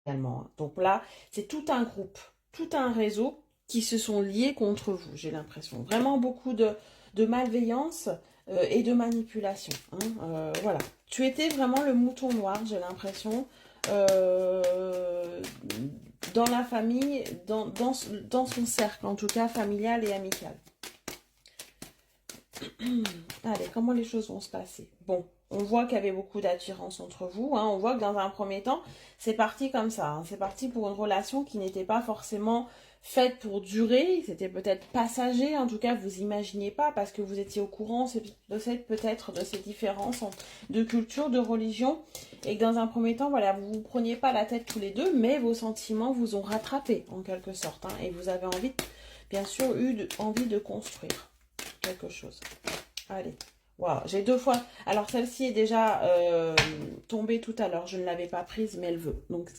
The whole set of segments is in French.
également, hein. Donc là, c'est tout un groupe, tout un réseau qui se sont liés contre vous, j'ai l'impression. Vraiment beaucoup de malveillance et de manipulation, hein. Voilà. Tu étais vraiment le mouton noir, j'ai l'impression, euh, dans la famille, dans son cercle, en tout cas familial et amical. Allez, comment les choses vont se passer? Bon, on voit qu'il y avait beaucoup d'attirance entre vous, hein. On voit que dans un premier temps, c'est parti comme ça, hein. C'est parti pour une relation qui n'était pas forcément faite pour durer. C'était peut-être passager, en tout cas, vous imaginiez pas, parce que vous étiez au courant peut-être de ces différences de culture, de religion, et que dans un premier temps, voilà, vous vous preniez pas la tête tous les deux, mais vos sentiments vous ont rattrapé, en quelque sorte, hein, et vous avez envie, bien sûr, envie de construire quelque chose. Allez. Waouh, j'ai deux fois. Alors celle-ci est déjà tombée tout à l'heure. Je ne l'avais pas prise, mais elle veut. Donc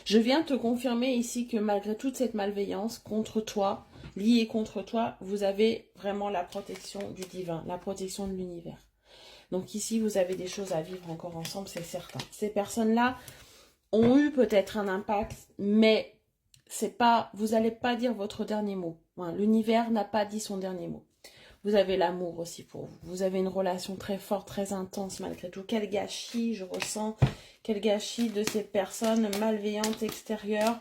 je viens te confirmer ici que malgré toute cette malveillance contre toi, liée contre toi, vous avez vraiment la protection du divin, la protection de l'univers. Donc ici, vous avez des choses à vivre encore ensemble, c'est certain. Ces personnes-là ont eu peut-être un impact, mais c'est pas, vous n'allez pas dire votre dernier mot. Hein, l'univers n'a pas dit son dernier mot. Vous avez l'amour aussi pour vous. Vous avez une relation très forte, très intense malgré tout. Quel gâchis, je ressens. Quel gâchis de ces personnes malveillantes extérieures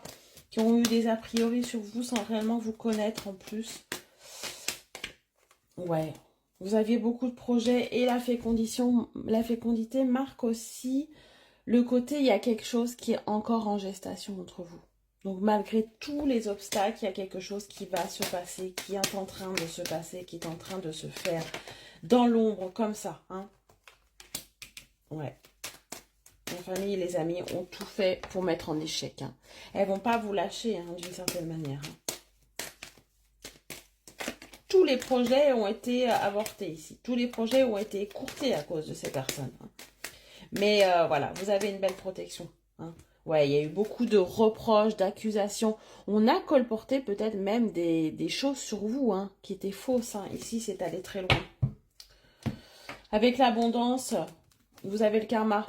qui ont eu des a priori sur vous sans réellement vous connaître en plus. Ouais. Vous aviez beaucoup de projets et la fécondité marque aussi le côté, il y a quelque chose qui est encore en gestation entre vous. Donc malgré tous les obstacles, il y a quelque chose qui va se passer, qui est en train de se passer, qui est en train de se faire dans l'ombre, comme ça, hein. Ouais. La famille et les amis ont tout fait pour mettre en échec, hein. Elles vont pas vous lâcher, hein, d'une certaine manière, hein. Tous les projets ont été avortés ici. Tous les projets ont été écourtés à cause de ces personnes, hein. Mais voilà, vous avez une belle protection, hein. Ouais, il y a eu beaucoup de reproches, d'accusations. On a colporté peut-être même des choses sur vous, hein, qui étaient fausses, hein. Ici, c'est allé très loin. Avec l'abondance, vous avez le karma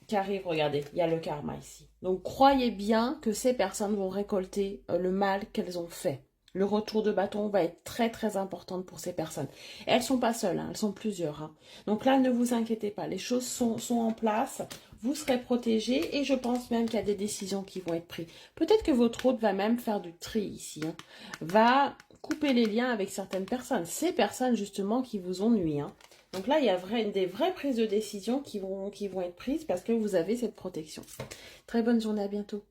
qui arrive. Regardez, il y a le karma ici. Donc, croyez bien que ces personnes vont récolter le mal qu'elles ont fait. Le retour de bâton va être très très important pour ces personnes. Et elles ne sont pas seules, hein, elles sont plusieurs, hein. Donc là, ne vous inquiétez pas, les choses sont en place, vous serez protégés et je pense même qu'il y a des décisions qui vont être prises. Peut-être que votre hôte va même faire du tri ici, hein, va couper les liens avec certaines personnes, ces personnes justement qui vous ont nui, hein. Donc là, il y a des vraies prises de décision qui vont être prises parce que vous avez cette protection. Très bonne journée, à bientôt.